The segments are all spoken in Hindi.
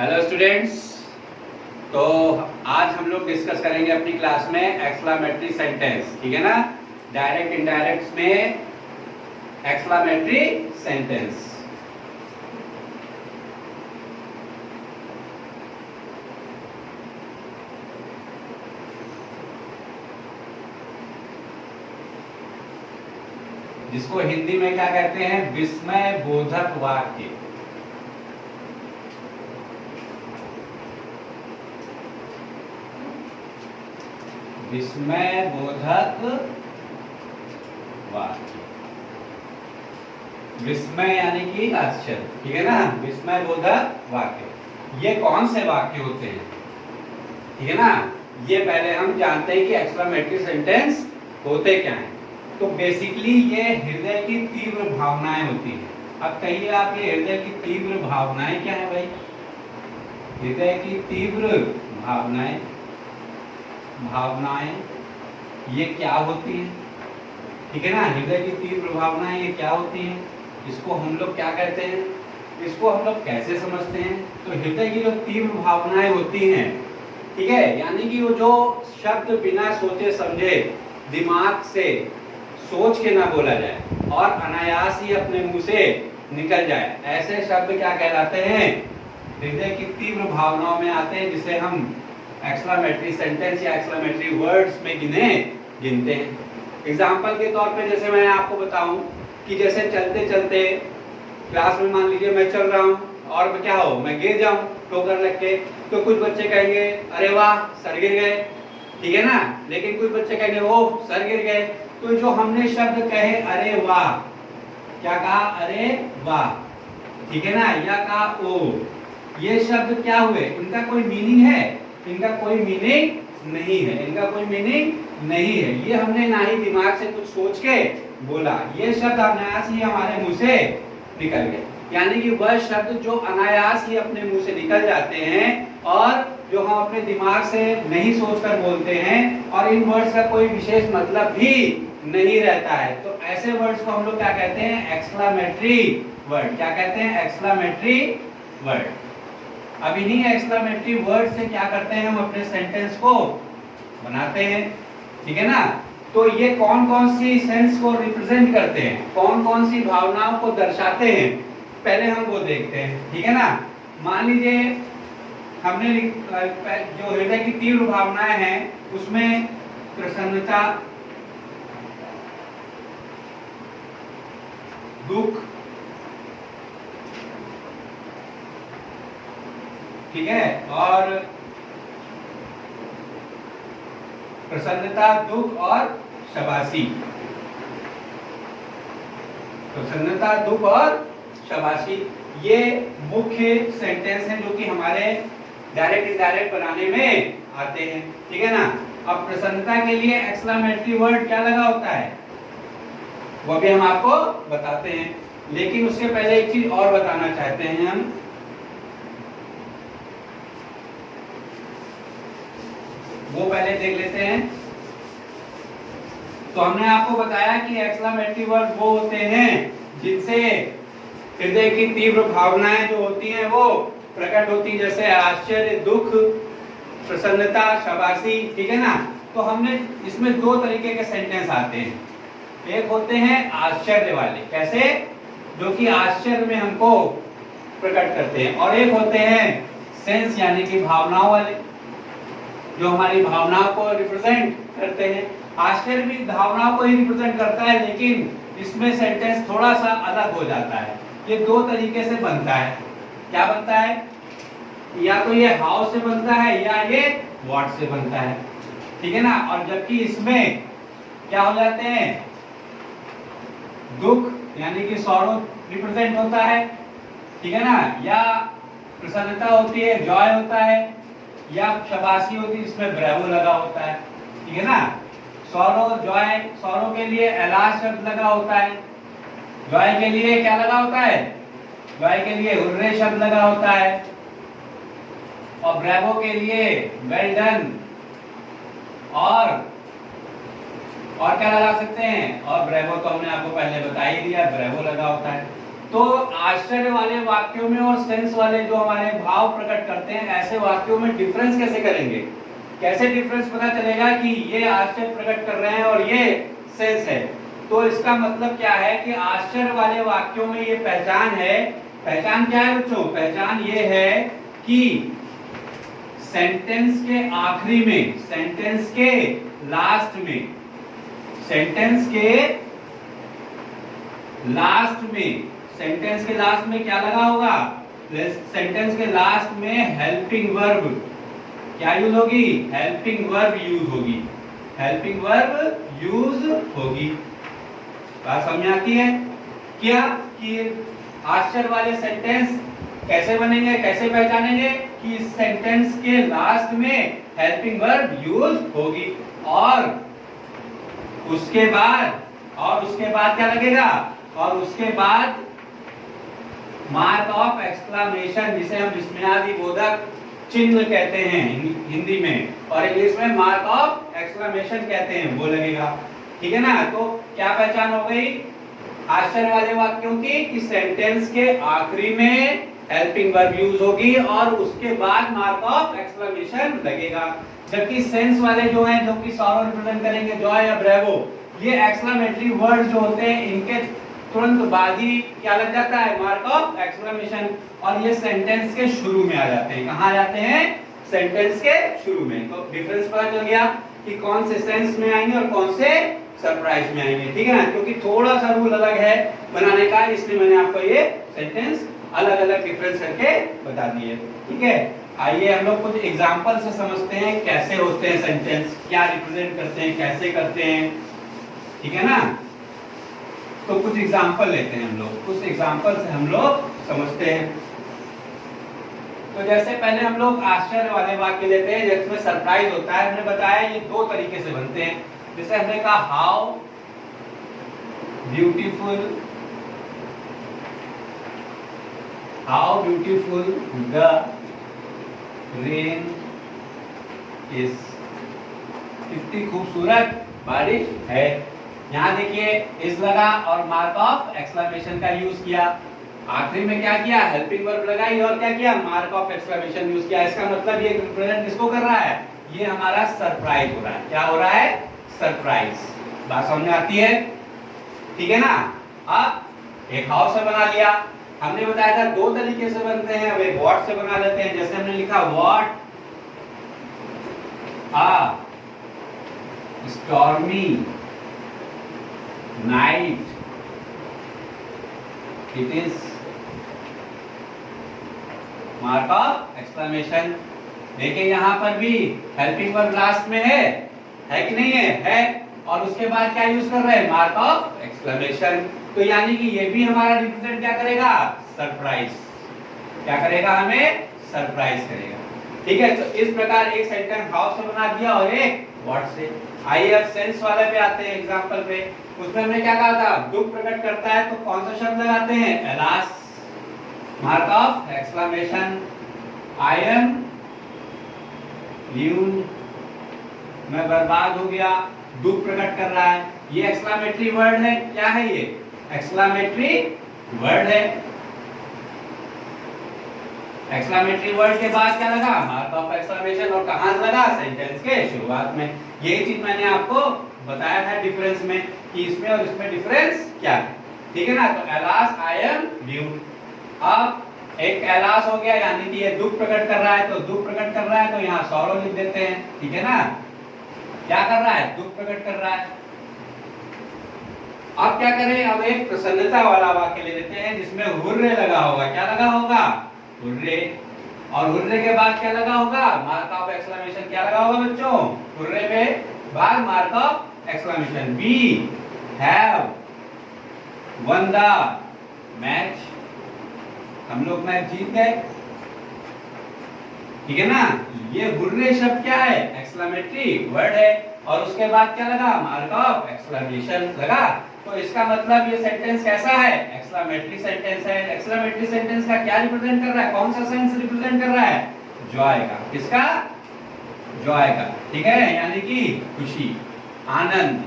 Hello students. तो आज हम लोग डिस्कस करेंगे अपनी क्लास में एक्सक्लामेटरी सेंटेंस, ठीक है ना। डायरेक्ट इनडायरेक्ट में एक्सक्लामेटरी सेंटेंस। जिसको हिंदी में क्या कहते हैं, विस्मय बोधक वाक्य। विस्मय बोधक वाक्य। विस्मय यानी कि आश्चर्य, ठीक है ना। विस्मय बोधक वाक्य, ये कौन से वाक्य होते हैं, ठीक है ना। ये पहले हम जानते हैं कि एक्सक्लामेटरी सेंटेंस होते क्या हैं। तो बेसिकली ये हृदय की तीव्र भावनाएं होती हैं। अब कहिए आप, ये हृदय की तीव्र भावनाएं क्या है भाई? हृदय की तीव्र भावनाएं ये क्या होती है, ठीक है ना। हृदय की तीव्र भावनाएं ये क्या होती हैं, इसको हम लोग क्या कहते हैं, इसको हम लोग कैसे समझते हैं। तो हृदय की जो तीव्र भावनाएं होती हैं, ठीक है, यानी कि वो जो शब्द बिना सोचे समझे दिमाग से सोच के ना बोला जाए और अनायास ही अपने मुंह से निकल जाए, ऐसे शब्द क्या कहलाते हैं, हृदय की तीव्र भावनाओं में आते हैं, जिसे हम एक्सक्लामेटरी सेंटेंस या एक्सक्लामेटरी वर्ड्स में गिनते हैं। एग्जाम्पल के तौर पे जैसे मैं आपको बताऊं कि जैसे चलते चलते क्लास में मान लीजिए मैं चल रहा हूं और क्या हो, मैं गिर जाऊं ठोकर लग के, तो कुछ बच्चे कहेंगे अरे वाह सर गिर गए, ठीक है ना। लेकिन कुछ बच्चे कहेंगे ओह सर गिर गए। तो जो हमने शब्द कहे अरे वाह, क्या कहा, अरे वाह, ठीक है ना, या कहा ओ, ये शब्द क्या हुए, इनका कोई मीनिंग है, इनका कोई मीनिंग नहीं है, इनका कोई मीनिंग नहीं है। ये हमने ना ही दिमाग से कुछ सोच के बोला, ये शब्द अनायास ही हमारे मुंह से निकल गए। यानी कि वह शब्द जो अनायास ही अपने मुंह से निकल जाते हैं और जो हम अपने दिमाग से नहीं सोचकर बोलते हैं, और इन वर्ड्स का कोई विशेष मतलब भी नहीं रहता है, तो ऐसे वर्ड्स को हम लोग क्या कहते हैं, एक्सक्लामेटरी वर्ड। क्या कहते हैं, एक्सक्लामेटरी वर्ड। अब इन्हीं एक्सक्लामेटरी वर्ड से क्या करते हैं, हम अपने सेंटेंस को बनाते हैं, ठीक है ना। तो ये कौन कौन सी सेंस को रिप्रेजेंट करते हैं, कौन कौन सी भावनाओं को दर्शाते हैं, पहले हम वो देखते हैं, ठीक है ना। मान लीजिए हमने जो हृदय की तीव्र भावनाएं हैं उसमें प्रसन्नता, दुख, ठीक है, और प्रसन्नता, दुख और शाबाशी। प्रसन्नता, दुख और शाबाशी, ये मुख्य सेंटेंस हैं जो कि हमारे डायरेक्ट इनडायरेक्ट बनाने में आते हैं, ठीक है ना। अब प्रसन्नता के लिए एक्सक्लामेटरी वर्ड क्या लगा होता है, वो भी हम आपको बताते हैं, लेकिन उससे पहले एक चीज और बताना चाहते हैं हम। वो पहले देख लेते हैं। तो हमने आपको बताया कि एक्सक्लामेटरी वर्ड वो होते हैं जिनसे हृदय की तीव्र भावनाएं जो होती हैं वो प्रकट होती, जैसे आश्चर्य, दुख, प्रसन्नता, शाबाशी, ठीक है ना। तो हमने इसमें दो तरीके के सेंटेंस आते हैं, एक होते हैं आश्चर्य वाले, कैसे, जो कि आश्चर्य में हमको प्रकट करते हैं, और एक होते हैं सेंस यानी कि भावनाओं वाले, जो हमारी भावनाओं को रिप्रेजेंट करते हैं। आश्चर्य भी भावनाओं को ही रिप्रेजेंट करता है, लेकिन इसमें सेंटेंस थोड़ा सा अलग हो जाता है। ये दो तरीके से बनता है। क्या बनता है, या तो ये हाउ से बनता है या ये व्हाट से बनता है, ठीक है ना। और जबकि इसमें क्या हो जाते हैं, दुख यानी कि सॉरो रिप्रेजेंट होता है, ठीक है ना, या प्रसन्नता होती है, जॉय होता है, या शाबाशी होती है, इसमें ब्रेवो लगा होता है, ठीक है ना। सॉरो, जॉय, सॉरो के लिए एलास शब्द लगा होता है, जॉय के लिए क्या लगा होता है, जॉय के लिए हुर्रे शब्द लगा होता है, और ब्रेवो के लिए वेल डन, और क्या लगा सकते हैं, और ब्रेवो तो हमने आपको पहले बता ही दिया, ब्रेवो लगा होता है, तो आश्चर्य वाले वाक्यों में और सेंस वाले जो हमारे भाव प्रकट करते हैं, ऐसे वाक्यों में डिफरेंस कैसे करेंगे? कैसे डिफरेंस पता चलेगा कि ये आश्चर्य प्रकट कर रहे हैं और ये सेंस है? तो इसका मतलब क्या है कि आश्चर्य वाले वाक्यों में ये पहचान है। पहचान क्या है बच्चों? पहचान ये है कि सेंटेंस के आखिरी में, सेंटेंस के लास्ट में, सेंटेंस के लास्ट में, सेंटेंस के लास्ट में क्या लगा होगा? सेंटेंस के लास्ट में हेल्पिंग वर्ब क्या यूज होगी? हेल्पिंग वर्ब यूज होगी, हेल्पिंग वर्ब यूज होगी। बात समझ आती है क्या? कि आश्चर्य वाले सेंटेंस कैसे बनेंगे, कैसे पहचानेंगे? कि इस सेंटेंस के लास्ट में हेल्पिंग वर्ब यूज होगी और उसके बाद क्या लगेगा? और उसके बाद मार्क ऑफ एक्सक्लेमेशन, जिसे हम विस्मयादि बोधक चिन्ह कहते हैं हिंदी में, और इंग्लिश में मार्क ऑफ एक्सक्लेमेशन कहते हैं, वो लगेगा। ठीक है ना? तो क्या पहचान हो गई आश्चर्य वाले वाक्यों की? कि सेंटेंस के आखिरी में हेल्पिंग वर्ब यूज होगी और उसके बाद मार्क ऑफ एक्सक्लेमेशन लगेगा। जबकि सेंस वाले जो हैं, जो कि सॉरो रिप्रेजेंट करेंगे, जॉय या ब्रेवो, ये एक्सक्लेमेटरी वर्ड जो होते हैं, इनके तुरंत बाद ही क्या लग जाता है? Mark of exclamation. और ये सेंटेंस के शुरू में आ जाते हैं। कहां आ जाते हैं? सेंटेंस के शुरू में। तो डिफरेंस पता चल गया कि कौन से सेंस में आएंगे और कौन से सरप्राइज में आएंगे। ठीक है ना? क्योंकि थोड़ा सा रूल अलग है बनाने का, इसलिए मैंने आपको ये सेंटेंस अलग अलग डिफरेंस करके बता दिए। ठीक है, आइए हम लोग कुछ एग्जांपल से समझते हैं कैसे होते हैं सेंटेंस, क्या रिप्रेजेंट करते हैं, कैसे करते हैं। ठीक है ना? तो कुछ एग्जांपल लेते हैं हम लोग, कुछ एग्जांपल से हम लोग समझते हैं। तो जैसे पहले हम लोग आश्चर्य वाले वाक्य लेते हैं जिसमें सरप्राइज होता है। हमने बताया ये दो तरीके से बनते हैं। जैसे हमने कहा how beautiful the rain is, कितनी खूबसूरत बारिश है। यहाँ देखिए इस लगा और मार्क ऑफ एक्सक्लेमेशन का यूज किया। आखिरी में क्या किया? हेल्पिंग वर्ब लगाई और क्या किया? मार्क ऑफ एक्सक्लेमेशन यूज किया। इसका मतलब ये रिप्रेजेंट किसको कर रहा है? ये हमारा सरप्राइज हो रहा है। क्या हो रहा है? सरप्राइज। बात समझ में आती है? ठीक है ना? अब एक हाउ से बना लिया। हमने बताया था दो तरीके से बनते हैं, अब एक व्हाट से बना लेते हैं। जैसे हमने लिखा what a stormy night it is, mark of exclamation. देखिए यहां पर भी हेल्पिंग वर्ब लास्ट में है कि नहीं है? है। और उसके बाद क्या यूज कर रहे हैं? Mark of exclamation. तो यानी कि ये भी हमारा रिप्रेजेंट क्या करेगा? सरप्राइज। क्या करेगा? हमें सरप्राइज करेगा। ठीक है, तो इस प्रकार एक सेंटेंस हाउ से बना दिया और एक व्हाट से। आइए अब सेंस वाले पे आते हैं, एग्जांपल पे। उसमें हमने क्या कहा था? दुख प्रकट करता है तो कौन सा शब्द लगाते हैं? Alas, mark of exclamation. I am ruined, मैं बर्बाद हो गया, दुख प्रकट कर रहा है। ये एक्सक्लेमेटरी वर्ड है। क्या है ये? एक्सक्लेमेटरी वर्ड है। एक्सक्लेमेटरी वर्ड के बाद क्या लगा? Mark of exclamation. और कहां लगा? सेंटेंस के शुरुआत में। यही चीज मैंने आपको बताया था डिफरेंस में कि इसमें और इसमें डिफरेंस क्या है। ठीक है ना? तो एलास, आई एम ल्यून। अब एक एलास हो गया, यानी कि ये दुख प्रकट कर रहा है, तो दुख प्रकट कर रहा है तो यहाँ सॉरो लिख देते हैं। ठीक है ना? क्या कर रहा है? दुख प्रकट कर रहा है। अब क्या करें? अब एक प्रसन्नता वाला वाक्य ले लेते हैं जिसमें हुर्रे लगा होगा। क्या लगा होगा? हुर्रे। और हुर्रे के बाद क्या लगा होगा? Mark of exclamation. क्या लगा होगा बच्चों? हुर्रे में बाद mark of exclamation. We have won the match, हम लोग मैच जीत गए। ठीक है ना? ये हुर्रे शब्द क्या है? एक्सक्लेमेटरी वर्ड है। और उसके बाद क्या लगा? मार्क ऑफ एक्सक्लेमेशन लगा। तो इसका मतलब ये सेंटेंस कैसा है? एक्सक्लेमेटरी सेंटेंस है। एक्सक्लेमेटरी सेंटेंस का क्या रिप्रेजेंट कर रहा है? कौन सा सेंस रिप्रेजेंट कर रहा है? जॉय का। किसका? जॉय का। ठीक है, यानी कि खुशी, आनंद।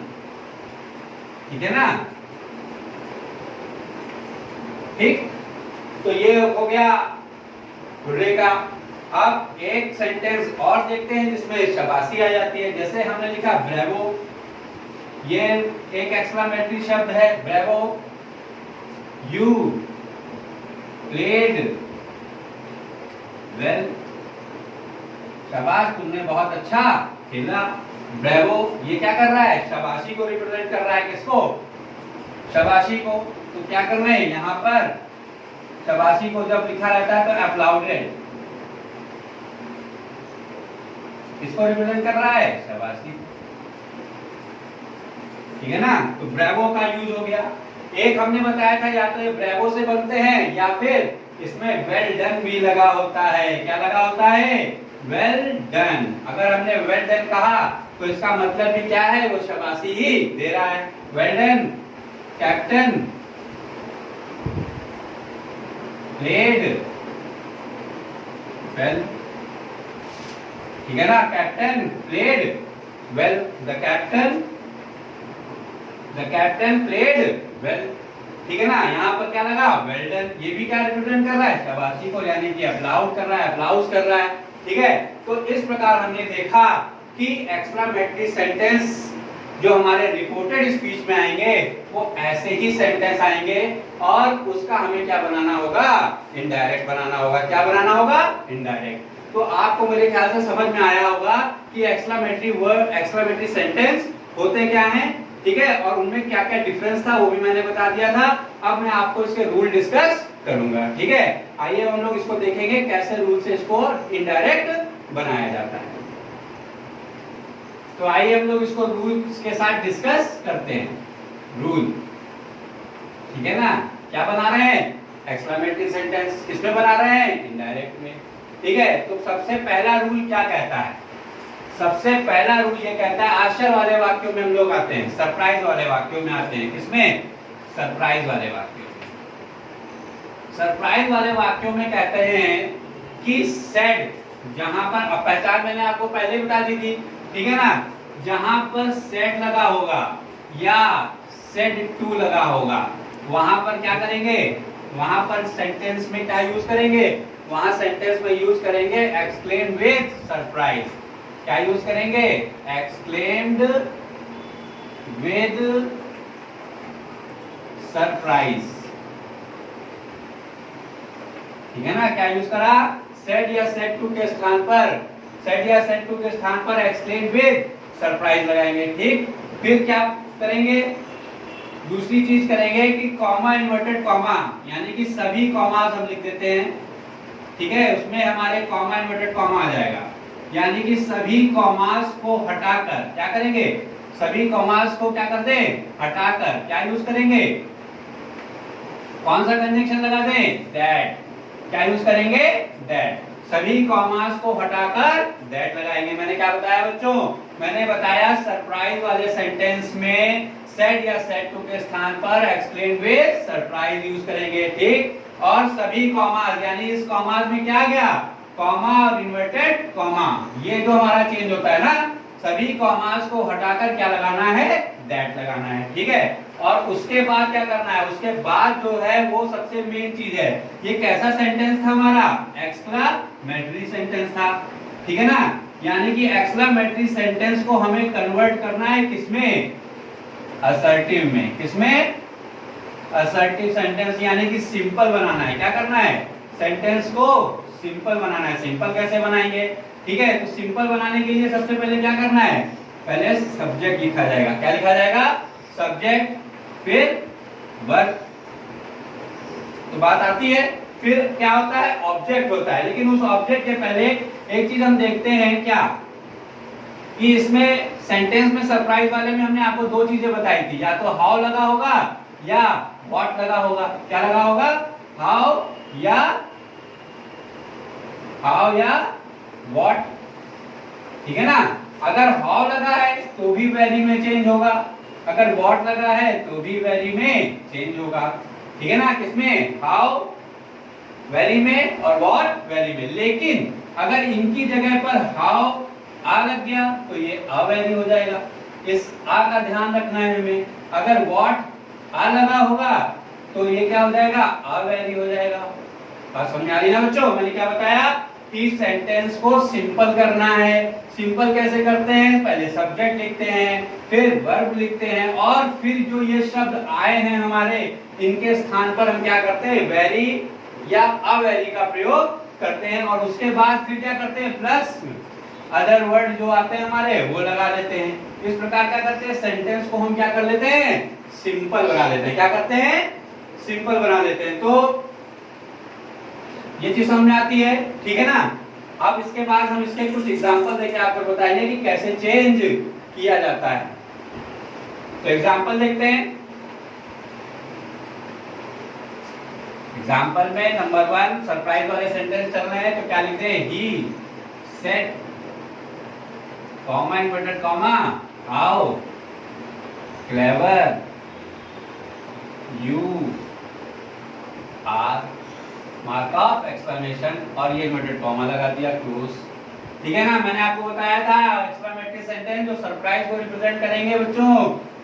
ठीक है ना? ठीक, तो ये हो गया हुर्रे का। अब एक सेंटेंस और देखते हैं जिसमें शाबाशी आ जाती है। जैसे हमने लिखा ब्रेवो, ये एक एक्सक्लेमेटरी शब्द है ब्रेवो। यू प्लेड वेल, शाबाश तुमने बहुत अच्छा खेला। ब्रेवो ये क्या कर रहा है, शाबाशी को रिप्रेजेंट कर रहा है। किसको, शाबाशी को। तो क्या कर रहे हैं यहाँ पर, शाबाशी को जब लिखा रहता है तो अप्लाउडेड, इसको रिप्रेजेंट कर रहा है, शाबाशी। ठीक है ना, तो ब्रेवो का यूज हो गया। एक हमने बताया था या तो ये ब्रेवो से बनते हैं या फिर इसमें वेल डन भी लगा होता है। क्या लगा होता है, वेल डन। अगर हमने वेल डन कहा तो इसका मतलब भी क्या है, वो शाबाशी ही दे रहा है। Well done captain played well. ठीक है ना, captain played well, the captain played well. ठीक है ना, यहाँ पर क्या लगा, वेल डन। ये भी क्या रिप्रेजेंट कर रहा है, शाबाशी को, यानी कि अप्लाउड कर रहा है, अप्लाउज कर रहा है। ठीक है, तो इस प्रकार हमने देखा कि एक्सक्लेमेटरी सेंटेंस जो हमारे रिपोर्टेड स्पीच में आएंगे वो ऐसे ही सेंटेंस आएंगे और उसका हमें क्या बनाना होगा, इनडायरेक्ट बनाना होगा। क्या बनाना होगा, इनडायरेक्ट। तो आपको मेरे ख्याल से समझ में आया होगा कि एक्सक्लेमेटरी वर्ड, एक्सक्लेमेटरी सेंटेंस होते क्या हैं। ठीक है, और उनमें क्या क्या डिफरेंस था वो भी मैंने बता दिया था। अब मैं आपको इसके रूल डिस्कस करूंगा। ठीक है, आइए हम लोग इसको देखेंगे कैसे रूल से इसको इनडायरेक्ट बनाया जाता है। तो आइए हम लोग इसको रूल के साथ डिस्कस करते हैं। रूल, ठीक है ना, क्या बना रहे हैं, एक्सक्लेमेटरी सेंटेंस किसमें बना रहे हैं, इनडायरेक्ट में। ठीक है, तो सबसे पहला रूल क्या कहता है, सबसे पहला रूल ये कहता है, आश्चर्य वाले वाक्यों में हम लोग आते हैं, सरप्राइज वाले वाक्यों में आते हैं। किसमें, सरप्राइज वाले वाक्यों में। सरप्राइज वाले वाक्यों में कहते हैं कि सेड, जहां पर पहचान मैंने आपको पहले बता दी थी। ठीक है ना, जहां पर सेड लगा होगा या सेड टू लगा होगा वहां पर क्या करेंगे, वहां पर सेंटेंस में क्या यूज करेंगे, वहां सेंटेंस में यूज करेंगे एक्सक्लेम विद सरप्राइज। क्या यूज करेंगे, एक्सक्लेम्ड विद सरप्राइज। ठीक है ना, क्या यूज करा, सेड या सेड टू के स्थान पर, सेड या सेड टू के स्थान पर एक्सक्लेम विद सरप्राइज लगाएंगे। ठीक, फिर क्या करेंगे, दूसरी चीज करेंगे कि कॉमा, इन्वर्टेड कॉमा, यानी कि सभी कॉमास हम लिख देते हैं। ठीक है, उसमें हमारे कॉमा, इन्वर्टेड कॉमा आ जाएगा, यानी कि सभी कॉमास को हटाकर क्या करेंगे, सभी कॉमास को क्या कर दें, हटाकर क्या यूज करेंगे, कौन सा कंजंक्शन लगा दें, दैट। क्या यूज करेंगे, दैट। सभी कॉमास को हटाकर दैट लगाएंगे। मैंने क्या बताया बच्चों, मैंने बताया सरप्राइज वाले सेंटेंस में सेड या सेड टू के स्थान पर एक्सक्लेम विद सरप्राइज यूज करेंगे। ठीक, और सभी कॉमास, यानी इस कॉमास में क्या गया, कॉमा और इन्वर्टेड कॉमा, ये जो हमारा चेंज होता है ना, सभी कॉमास को हटाकर क्या लगाना है, दैट लगाना है। ठीक है, और उसके बाद क्या करना है, उसके बाद जो है वो सबसे मेन चीज है, ये कैसा सेंटेंस था हमारा, एक्सक्लेमेटरी सेंटेंस था। ठीक है ना, यानी कि एक्सक्लेमेटरी सेंटेंस को हमें कन्वर्ट करना है किसमें, असर्टिव में। किसमें, असर्टिव सेंटेंस, यानी कि सिंपल बनाना है। क्या करना है, सेंटेंस को सिंपल बनाना है। सिंपल कैसे बनाएंगे, ठीक है, तो सिंपल बनाने के लिए सबसे पहले क्या करना है, पहले सब्जेक्ट लिखा जाएगा। क्या लिखा जाएगा, सब्जेक्ट, फिर वर्ब, तो बात आती है। फिर क्या होता है, ऑब्जेक्ट होता है। लेकिन उस ऑब्जेक्ट के पहले एक चीज हम देखते हैं क्या, कि इसमें सेंटेंस में सरप्राइज वाले में हमने आपको दो चीजें बताई थी, या तो हाउ लगा होगा या व्हाट लगा होगा। क्या लगा होगा, हाउ या व्हाट। ठीक है ना, अगर हाउ लगा है तो भी वैरी में चेंज होगा, अगर व्हाट लगा है तो भी वैरी में चेंज होगा। ठीक है ना, किसमें, हाउ वैरी में और व्हाट वैरी में। लेकिन अगर इनकी जगह पर हाउ आ लग गया तो ये अवैरी हो जाएगा। इस आ का ध्यान रखना है हमें। अगर व्हाट आ लगा होगा तो ये क्या हो जाएगा, अवेरी हो जाएगा। बात समझ आ रही है ना बच्चों? मैंने क्या बताया कि सेंटेंस को सिंपल करना है। सिंपल कैसे करते हैं, पहले सब्जेक्ट लिखते हैं, फिर वर्ब लिखते हैं, और फिर जो ये शब्द आए हैं हमारे, इनके स्थान पर हम क्या करते हैं, वेरी या अवेरी का प्रयोग करते हैं, और उसके बाद फिर क्या करते हैं, प्लस अदर वर्ड जो आते हैं हमारे वो लगा देते हैं। इस प्रकार क्या करते हैं, सेंटेंस को हम क्या कर लेते हैं, सिंपल बना लेते हैं। क्या करते हैं, सिंपल बना लेते हैं। तो ये चीज समझ में आती है, ठीक है ना? अब इसके बाद हम इसके कुछ एग्जांपल देके आपको बताएंगे कि कैसे चेंज किया जाता है। तो एग्जांपल देखते हैं। एग्जांपल में नंबर 1 सरप्राइज वाले सेंटेंस चल रहे हैं, तो क्या लिखते हैं, he said comma inverted comma how clever you are, mark of exclamation, और ये इन्वर्टेड कॉमा लगा दिया, क्लोज। ठीक है ना? मैंने आपको बताया था एक्सक्लेमेटरी सेंटेंस जो सरप्राइज को रिप्रेजेंट करेंगे बच्चों,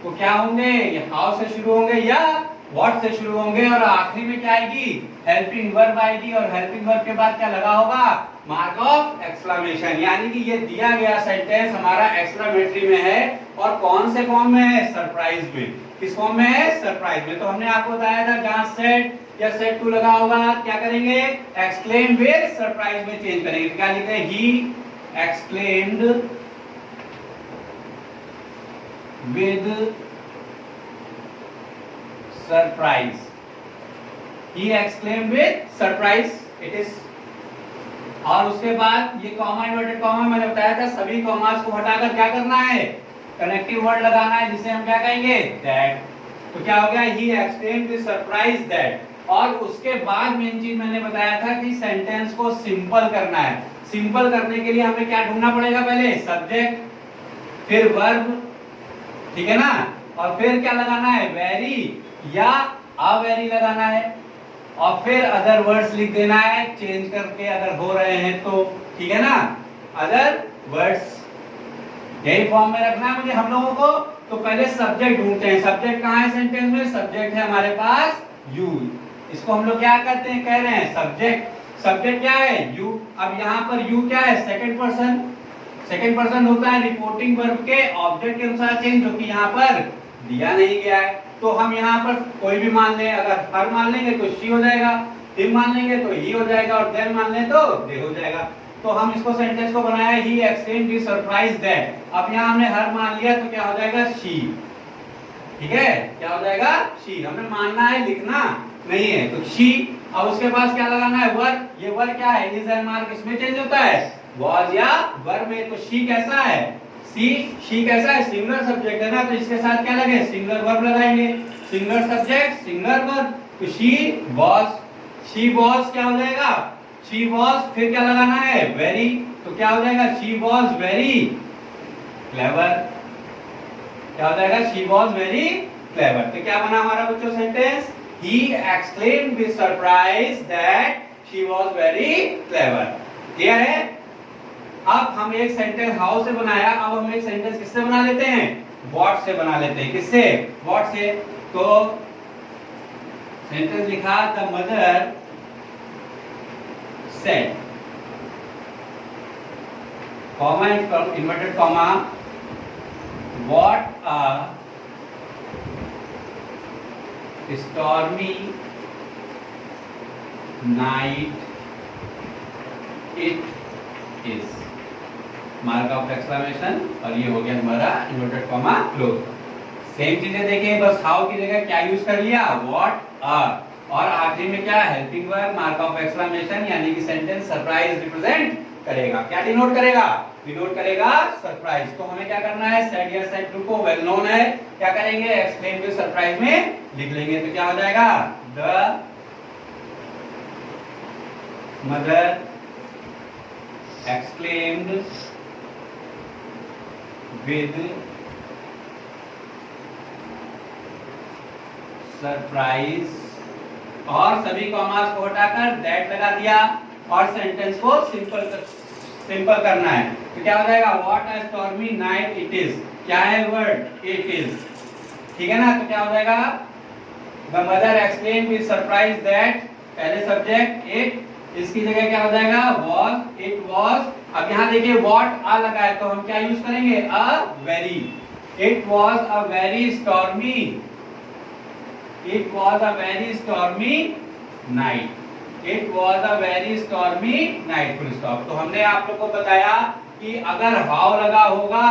वो क्या होंगे, ये हाउ से शुरू होंगे या व्हाट से शुरू होंगे, और आखिरी में क्या आएगी, हेल्पिंग वर्ब आएगी, और हेल्पिंग वर्ब के बाद क्या लगा होगा, मार्क ऑफ एक्सक्लेमेशन। यानी कि ये दिया गया सेंटेंस हमारा एक्सक्लेमेटरी में है, और कौन से फॉर्म में है, सरप्राइज में। किस फॉर्म में है, सरप्राइज में। तो हमने आपको बताया था जहां सेड या सेड टू लगा होगा, क्या करेंगे, एक्सक्लेम विद सरप्राइज में चेंज करेंगे। क्या लिखते हैं, he exclaimed with surprise, he exclaimed with surprise, it is. और उसके बाद ये कॉमा इन्वर्टेड कॉमा मैंने बताया था, सभी कॉमास को हटाकर क्या करना है, कनेक्टिव वर्ड लगाना है, जिसे हम क्या कहेंगे, दैट। तो क्या हो गया, he exclaimed with surprise that. और उसके बाद मेन चीज मैंने बताया था कि सेंटेंस को सिंपल करना है। सिंपल करने के लिए हमें क्या ढूंढना पड़ेगा, पहले सब्जेक्ट, फिर वर्ब, ठीक है ना, और फिर क्या लगाना है, वेरी या अवेरी लगाना है, और फिर अदर वर्ड्स लिख देना है चेंज करके अगर हो रहे हैं तो, ठीक है ना, अदर वर्ड्स। यही फॉर्म में रखना है मुझे हम लोगों को। तो पहले सब्जेक्ट ढूंढते हैं। सब्जेक्ट कहाँ है सेंटेंस में, सब्जेक्ट है हमारे पास यू। इसको हम लोग क्या करते हैं, कह रहे हैं सब्जेक्ट। सब्जेक्ट क्या है, यू। अब यहाँ पर यू क्या है, सेकंड पर्सन। सेकंड पर्सन होता है रिपोर्टिंग वर्ब के ऑब्जेक्ट के अनुसार चेंज, जो कि यहाँ पर दिया नहीं गया है। तो हम यहाँ पर कोई भी मान लें, अगर हर मान लेंगे तो शी हो जाएगा, हिम मान लेंगे तो ही हो जाएगा, और देन मान लें तो दे हो जाएगा। तो हम इसको सेंटेंस को बनाया, he exclaimed with surprise that. अब यहाँ हमने हर मान लिया तो क्या हो जाएगा, शी। ठीक है, क्या हो जाएगा, शी। हमें मानना है, लिखना नहीं है। तो शी। अब उसके पास क्या लगाना है, वर। ये वर क्या है, इज एंड मार्क इसमें चेंज होता है, वाज या वर में। तो शी कैसा है, शी कैसा है, सिंगुलर सब्जेक्ट है ना, तो इसके साथ क्या लगे, सिंगुलर वर्ब लगाएंगे। Singular subject singular verb. तो शी वॉज क्या हो जाएगा, शी वॉज, फिर क्या लगाना है, वेरी। तो क्या हो जाएगा, शी वॉज वेरी क्लेवर। क्या हो जाएगा, शी वॉज वेरी क्लेवर। तो क्या बना हमारा बच्चों sentence, he exclaimed with surprise that she was very clever। Clear है? अब हम एक सेंटेंस हाउ से बनाया, अब हम एक सेंटेंस किससे बना लेते हैं, व्हाट से बना लेते हैं। किससे, व्हाट से। तो सेंटेंस लिखा, the mother said, comma inverted comma, what a stormy night it is, mark of exclamation, और ये हो गया हमारा इन्वर्टेड कॉमा क्लोज। सेम चीजें देखें, बस हाउ की जगह क्या यूज कर लिया, व्हाट आर, और आखिरी में क्या, helping verb, mark of exclamation, यानी कि सेंटेंस सरप्राइज रिप्रेजेंट करेगा। क्या डिनोट करेगा, डिनोट करेगा सरप्राइज। तो हमें क्या करना है, सेड या सेड टू को वेल नोन है, क्या करेंगे, एक्सप्लेन विद सरप्राइज में लिख लेंगे। तो क्या हो जाएगा, the mother exclaimed with surprise, और सभी कॉमास को हटाकर दैट लगा दिया, और सेंटेंस को सिंपल करना है। तो क्या हो जाएगा, what a stormy night it is. क्या है वर्ड, इट इज। ठीक है ना, तो क्या हो जाएगा, the mother exclaim with surprise that, पहले सब्जेक्ट इट, इसकी जगह क्या हो जाएगा was, it was। अब यहाँ देखिए what आ लगा है तो हम क्या यूज करेंगे a very। it was a very stormy, it was a very stormy night, it was a very stormy night, full stop। तो हमने आप लोग को बताया कि अगर how लगा होगा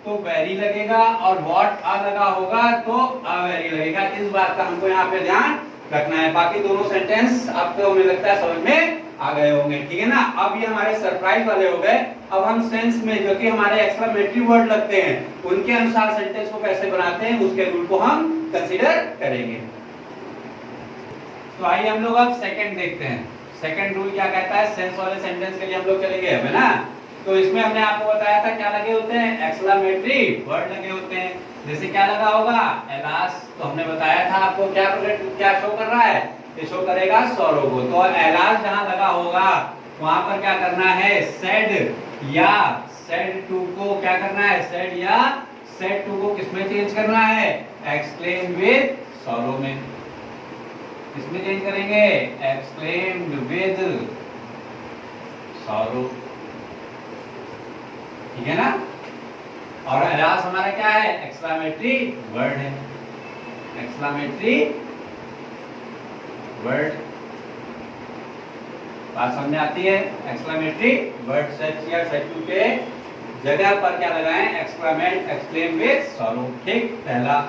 तो very लगेगा और what आ लगा होगा तो a very लगेगा। इस बात का हमको यहाँ पे ध्यान रखना है। बाकी दोनों सेंटेंस आपको हमें लगता है समझ में आ गए होंगे, ठीक है ना। अब ये हमारे सरप्राइज वाले हो गए। अब हम सेंस में जो कि हमारे एक्सक्लेमेटरी वर्ड लगते हैं उनके अनुसार सेंटेंस को कैसे बनाते हैं उसके रूल को हम कंसीडर करेंगे। तो आइए हम लोग अब सेकंड देखते हैं। सेकंड रूल क्या कहता है, सेंस वाले सेंटेंस के लिए हम लोग चलेंगे है ना। तो इसमें हमने आपको बताया था क्या लगे होते हैं, एक्सक्लेमेटरी वर्ड लगे होते हैं। जैसे क्या लगा होगा एलास, तो हमने बताया था आपको क्या शो कर रहा है, ये शो करेगा सौरो को। तो एलास जहां लगा होगा वहां पर क्या करना है, सेड या सेड टू को क्या करना है, सेड या सेड टू को किसमें चेंज करना है, एक्सक्लेम विद सौरो में। किसमें चेंज करेंगे, एक्सक्लेम्ड विद सौरो, ठीक है ना। और एलास हमारा क्या है, एक्सक्लेमेटरी वर्ड है, एक्सक्लेमेटरी वर्ड। बात समझ में आती है, एक्सक्लेमेटरी वर्ड सेट या सेट टू के जगह पर क्या लगाएं, एक्सक्लेमेंट, एक्सक्लेम विद सॉरो, ठीक पहला।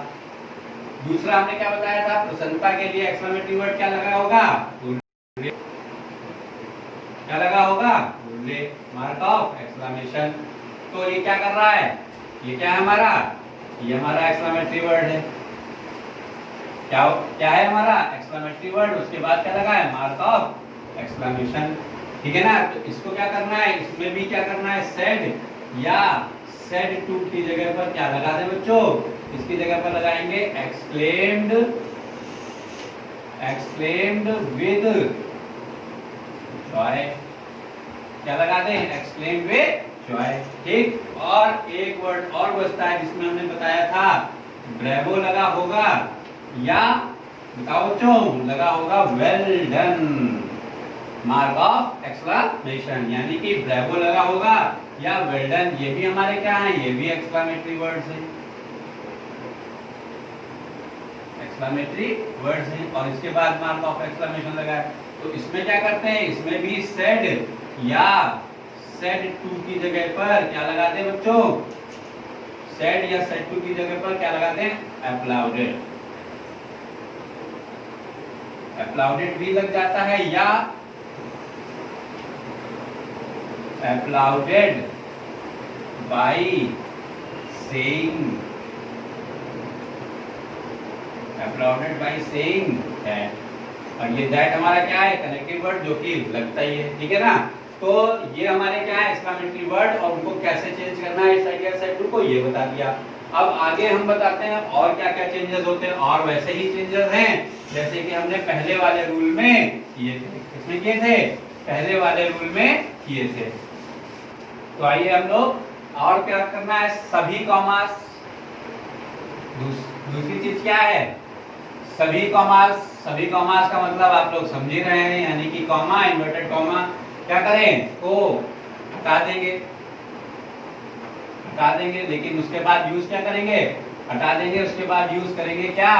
दूसरा हमने क्या बताया था, प्रसन्नता के लिए एक्सक्लेमेटरी वर्ड क्या लगा होगा, क्या लगा होगा, मार्क ऑफ एक्सक्लेमेशन। तो ये क्या कर रहा है, ये क्या है हमारा, ये हमारा एक्सक्लेमेटरी वर्ड है। क्या है हमारा एक्सक्लेमेटरी वर्ड, उसके बाद क्या लगा है, मार्क ऑफ एक्सक्लेमेशन, ठीक है ना। तो इसको क्या करना है, इसमें भी क्या करना है, सेड या सेड टू की जगह पर क्या लगा दें बच्चों, इसकी जगह पर लगाएंगे एक्सक्लेम्ड, एक्सक्लेम्ड विद जॉय, क्या लगा दें, एक्सक्लेम्ड विद जॉय, ठीक। और एक वर्ड और बचता है जिसमें हमने बताया था ब्रेवो लगा होगा या बताओ बच्चों लगा होगा well done, mark of exclamation, यानी कि ब्रेवो लगा होगा या वेल डन, ये भी हमारे क्या है, ये भी एक्सक्लेमेटरी वर्ड्स हैं, एक्सक्लेमेटरी वर्ड्स हैं। और इसके बाद मार्क ऑफ एक्सक्लेमेशन लगा है। तो इसमें क्या करते हैं, इसमें भी सेड या सेड टू की जगह पर क्या लगाते हैं बच्चों, सेड या सेड टू की जगह पर क्या लगाते हैं, एप्लाउडेड, एप्लाउडेड भी लग जाता है या applauded by saying, applauded by saying that. और ये दैट हमारा क्या है, कनेक्टिव वर्ड जो कि लगता ही है, ठीक है ना। तो ये हमारे क्या है, एक्सक्लेमेटरी वर्ड, और उनको कैसे चेंज करना है साइड या साइड टू को ये बता दिया। अब आगे हम बताते हैं और क्या क्या चेंजेस होते हैं, और वैसे ही चेंजेस हैं जैसे कि हमने पहले वाले रूल में किए थे। किसमें किए थे, पहले वाले रूल में किए थे। तो आइए हम लोग और क्या करना है, सभी कॉमास, दूसरी चीज क्या है, सभी कॉमास। सभी कॉमास का मतलब आप लोग समझ ही रहे हैं, यानी कि कॉमा, इन्वर्टेड कॉमा क्या करें, को हटा देंगे, हटा देंगे, लेकिन उसके बाद यूज क्या करेंगे, हटा देंगे, उसके बाद यूज करेंगे क्या,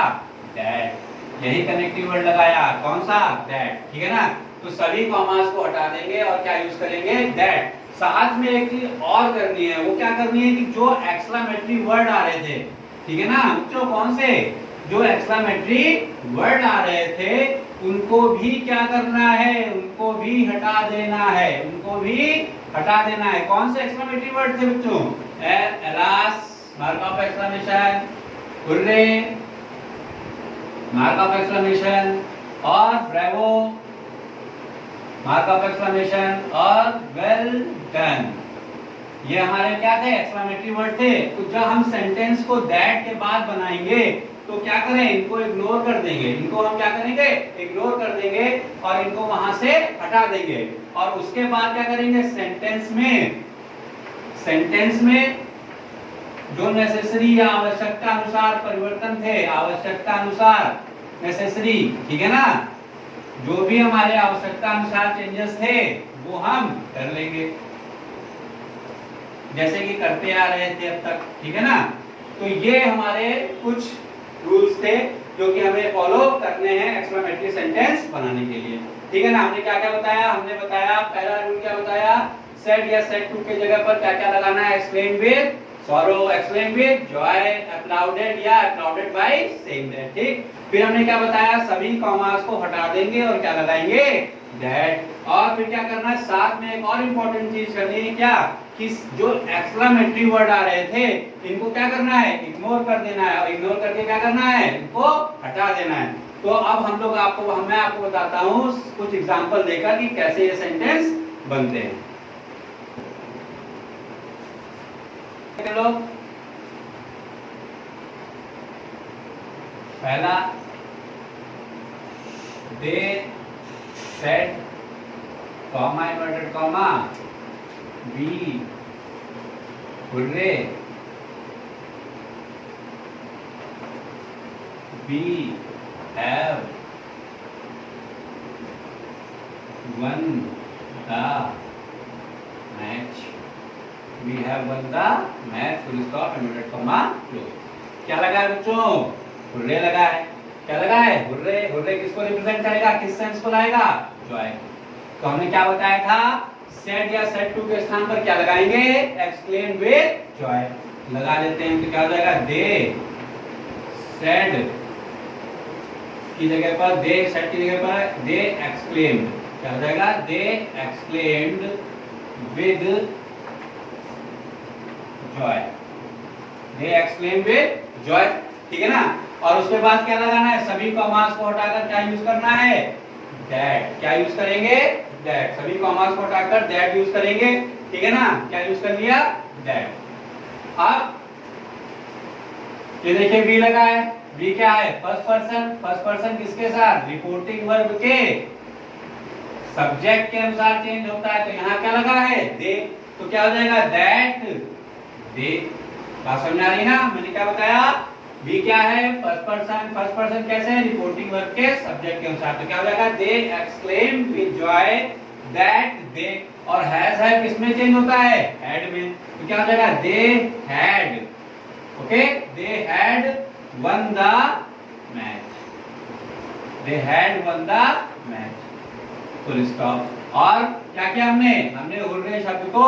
दैट। यही कनेक्टिव वर्ड लगाया, कौन सा, दैट, ठीक है ना। तो सभी कॉमास को हटा देंगे और क्या यूज करेंगे, दैट। साथ में एक चीज और करनी है, वो क्या करनी है कि जो एक्सक्लेमेटरी वर्ड आ रहे थे, ठीक है ना बच्चों, कौन से, जो एक्सक्लेमेटरी वर्ड आ रहे थे उनको भी क्या करना है, उनको भी हटा देना है, उनको भी हटा देना है। कौन से एक्सक्लेमेटरी वर्ड थे बच्चों, alas, mark of exclamation, hurray, mark of exclamation, और ब्रेवो, मार्क ऑफ एक्सक्लेमेशन, और वेल डन। ये हमारे क्या थे, एक्सक्लेमेटरी वर्ड थे। तो जब हम सेंटेंस को दैट के बाद बनाएंगे तो क्या करें, इनको इग्नोर कर देंगे, इनको हम क्या करेंगे, इग्नोर कर देंगे और इनको वहां से हटा देंगे। और उसके बाद क्या करेंगे, सेंटेंस में जो नेसेसरी या आवश्यकता अनुसार परिवर्तन थे, आवश्यकता अनुसार नेसेसरी, ठीक है ना, जो भी हमारे आवश्यकता अनुसार चेंजेस थे वो हम कर लेंगे जैसे कि करते आ रहे थे अब तक, ठीक है ना। तो ये हमारे कुछ रूल्स थे जो कि हमें फॉलो करने हैं एक्सक्लेमेटरी सेंटेंस बनाने के लिए, ठीक है ना। हमने क्या क्या बताया, हमने बताया पहला रूल क्या बताया, सेड या सेड टू के जगह पर क्या क्या लगाना है, explain with sorrow, explain with joy, applauded या applauded by saying that, ठीक। फिर हमने क्या बताया, सभी कॉमास को हटा देंगे और क्या लगाएंगे, that। और फिर क्या करना है, साथ में एक और इम्पोर्टेंट चीज करनी है, क्या कि जो एक्सक्लेमेटरी वर्ड आ रहे थे इनको क्या करना है, इग्नोर कर देना है, और इग्नोर करके क्या करना है, इनको हटा देना है। तो अब हम लोग आपको मैं आपको बताता हूँ कुछ एग्जाम्पल देकर कि कैसे ये सेंटेंस बनते हैं। चलो पहला, they said comma inverted comma we hurray we have won the match, we have won the match, full stop, inverted comma, close। क्या लगा है बच्चों, हुर्रे लगा है, क्या लगा है, हुर्रे। हुर्रे किसको रिप्रेजेंट करेगा, किस सेंस को लाएगा, जॉय। तो हमने क्या बताया था, सेड या सेड टू के स्थान पर क्या लगाएंगे, एक्सक्लेम विद जॉय लगा देते हैं। तो क्या हो जाएगा, दे सेड की जगह पर, दे सेड की जगह पर दे एक्सक्लेम्ड, क्या हो जाएगा, they exclaimed with joy, they exclaim with joy, ठीक है ना। और उसके बाद क्या लगाना है, सभी कॉमास को हटाकर क्या यूज करना है, that। क्या यूज करेंगे, that। सभी कॉमास को हटाकर that यूज करेंगे, ठीक है ना। क्या यूज कर लिया, that। अब ये देखिए बी लगा है, बी क्या है, फर्स्ट पर्सन। फर्स्ट पर्सन किसके साथ, रिपोर्टिंग वर्ब के सब्जेक्ट के अनुसार चेंज होता है। तो यहाँ क्या लगा है, दे। तो क्या हो जाएगा, that दे। बात समझ आ रही ना, मैंने क्या बताया, बी क्या है, फर्स्ट पर्सन। फर्स्ट पर्सन कैसे है, रिपोर्टिंग वर्ब के सब्जेक्ट के अनुसार। तो क्या हो जाएगा, they exclaim with joy that they. और हैज किसमें चेंज होता है, हैड में। तो क्या हो जाएगा, they had, okay, they had one the match, they had one the match, full stop. और क्या किया हमने हुर्रे शब्द को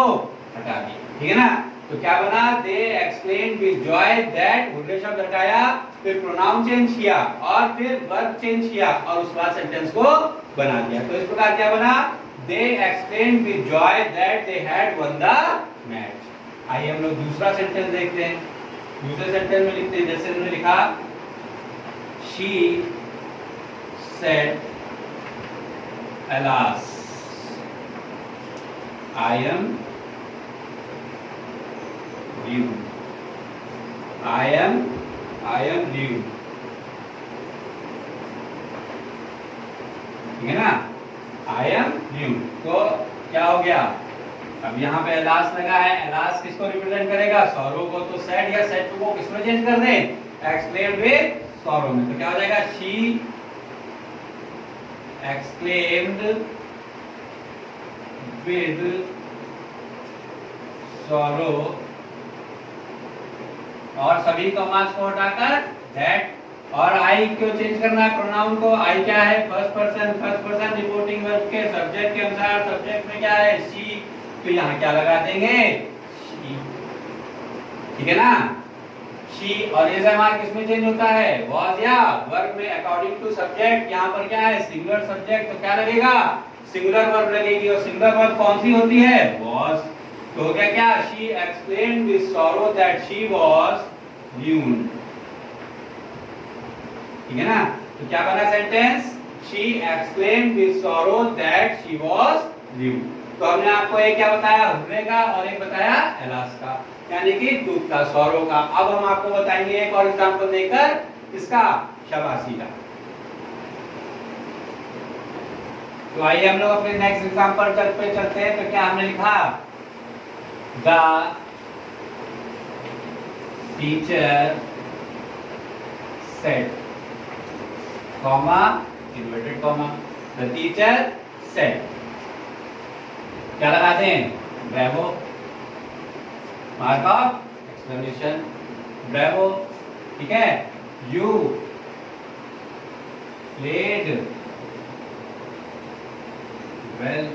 हटा दिया, ठीक है ना। तो क्या बना, they explain with joy that, hurray शब्द हटाया, फिर प्रोनाउन चेंज किया और फिर वर्ब चेंज किया और उसके बाद सेंटेंस को बना दिया। तो इस प्रकार क्या बना, they explain with joy that they had one the match. आइए हम लोग दूसरा सेंटेंस देखते हैं। दूसरे सेंटेंस में लिखते हैं, जैसे हमने लिखा, she said alas I am new, I am new, ठीक है ना, I am new। तो क्या हो गया, अब यहाँ पे एलास लगा है, एलास किसको रिप्रेजेंट करेगा, सॉरो को। तो सैड या सैड टू को किसमें चेंज कर दें, एक्सक्लेम विद सॉरो में। तो क्या हो जाएगा, शी exclaimed with sorrow, और सभी कॉमास को हटाकर that। और आई क्यों चेंज करना है, प्रोनाउन को। आई क्या है, first person. First person reporting verb के सब्जेक्ट के अनुसार, सब्जेक्ट में क्या है, शी। तो यहाँ क्या लगा देंगे, शी, ठीक है ना, शी। और ये हमारा किसमें चेंज होता है, was या वर्ब में, अकॉर्डिंग टू सब्जेक्ट। यहाँ पर क्या है, सिंगुलर सब्जेक्ट, तो क्या लगेगा, सिंगुलर वर्ब लगेगी। और सिंगुलर वर्ब कौन सी होती है, was। तो हो गया क्या, she explained with sorrow that she was new, ठीक है ना। तो क्या बना sentence, she explained with sorrow that she was new। तो हमने आपको एक क्या बताया, हुर्रे का, और एक बताया एलास का, यानी कि दुख का, सौरो का। अब हम आपको बताएंगे एक और एग्जांपल देकर इसका, शाबाशी का। तो आइए हम लोग अपने नेक्स्ट एग्जांपल पे चलते हैं। तो क्या हमने लिखा, the teacher said, comma inverted comma, the teacher said, क्या लगाते हैं, bravo, mark of exclamation, bravo, ठीक है, you played well,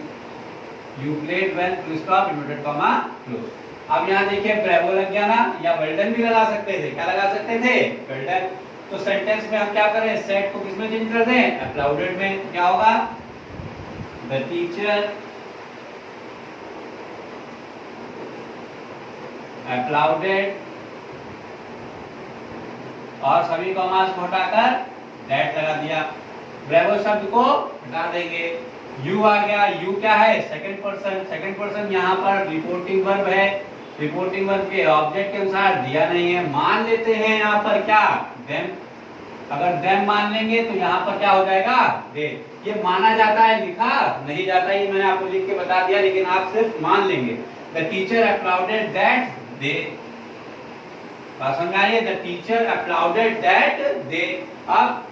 you played well, full stop, inverted comma, close. अब यहाँ देखिए ब्रेवो लग गया ना, या वेल्डन भी लगा सकते थे, क्या लगा सकते थे, वेल्डन। तो सेंटेंस में हम क्या करें, सेड को किसमें चेंज कर दें, अप्लाउडेड में, क्या होगा, द टीचर अप्लाउडेड, और सभी कॉमास को हटाकर दैट लगा दिया। ब्रेवो शब्द को हटा देंगे, यू आ गया, यू क्या है, सेकंड पर्सन, सेकंड पर्सन यहाँ पर रिपोर्टिंग वर्ब है, रिपोर्टिंग वर्ब के ऑब्जेक्ट के अनुसार दिया नहीं है, मान लेते हैं यहाँ पर क्या, देम, अगर देम मान लेंगे तो यहाँ पर क्या हो जाएगा, दे। ये माना जाता है, लिखा नहीं जाता, ये मैंने आपको लिख के बता दिया, लेकिन आप सिर्फ मान लेंगे। द टीचर अप्लाउडेड दैट दे, बात समझ आई है, द टीचर अप्लाउडेड दैट दे। अब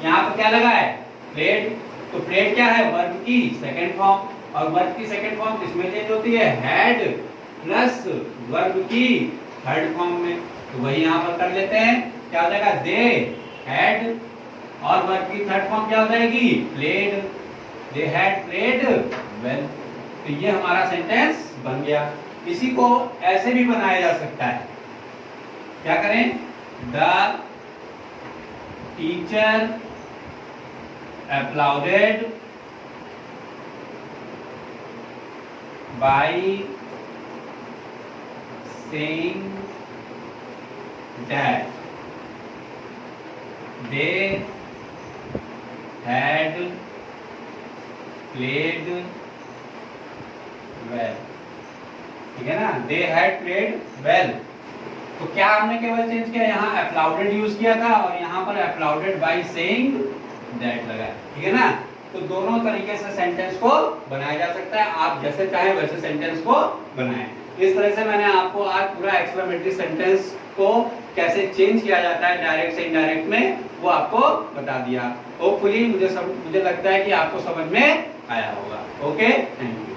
यहाँ पर क्या लगा है, प्लेड, तो प्लेड क्या है, वर्ब की सेकंड फॉर्म, और वर्ब की सेकंड फॉर्म किसमें चेंज होती है, हैड प्लस वर्ब की थर्ड फॉर्म में, तो वही यहाँ पर कर लेते हैं, क्या हो जाएगा, दे हैड, और वर्ब की थर्ड फॉर्म क्या हो जाएगी, played, they had played well. तो ये हमारा सेंटेंस बन गया। इसी को ऐसे भी बनाया जा सकता है, क्या करें, the teacher applauded by saying that they had played well, ठीक है ना, they had played well। तो क्या हमने केवल चेंज किया, यहाँ applauded यूज किया था और यहाँ पर applauded by saying दैट लगा, ठीक है ना। तो दोनों तरीके से सेंटेंस को बनाया जा सकता है, आप जैसे चाहे वैसे सेंटेंस को बनाएं। इस तरह से मैंने आपको आज पूरा एक्सक्लेमेटरी सेंटेंस को कैसे चेंज किया जाता है डायरेक्ट से इनडायरेक्ट में, वो आपको बता दिया। होपफुली मुझे लगता है कि आपको समझ में आया होगा। Okay, thank you.